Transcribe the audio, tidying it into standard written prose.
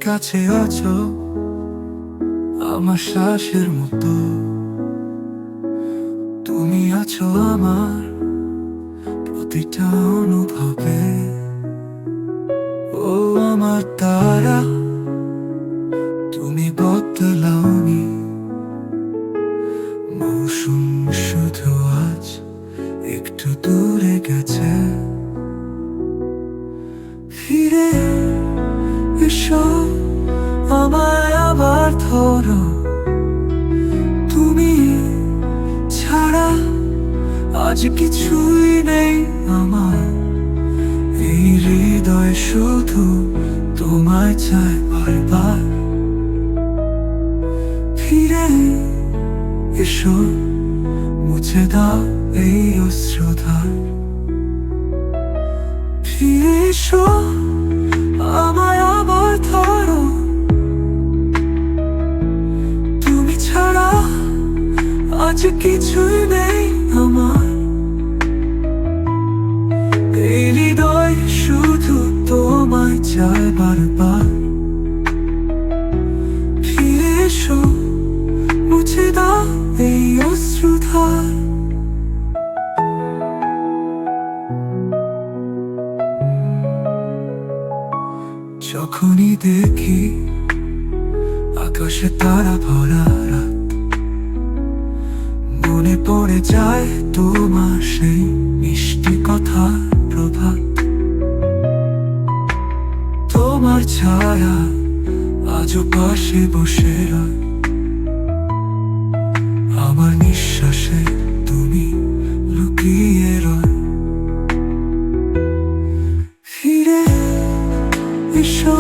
কাছে আছো আমার শ্বাসের মতো, তুমি আছো আমার প্রতিটা অনুভবে। ও আমার তারা, তুমি বদলাওনি। মৌসুম শুধু আজ একটু দূরে গেছে, ফিরে এসো আমায় আবার ধরো। তুমি ছাড়া আজ কিছুই নেই আমার, এই হৃদয় শুধু তোমায় চায় বারবার। ফিরে এসো, মুছে দাও এই অশ্রুধার। ফিরে এসো আমায় আবার ধরো। তুমি ছাড়া আজ কিছুই নেই আমার, এই হৃদয় শুধু তোমায় চায় বারবার। ফিরে এসো, মুছে দাও এই অশ্রুধার। যখনই দেখি আকাশে তারা ভরা রাত, মনে পড়ে যায় তোমার সেই মিষ্টি কথা প্রভাত। তোমার ছায়া আজও পাশে বসে রয়, আমার নিঃশ্বাসে তুমি লুকিয়ে রয়। ফিরে এসো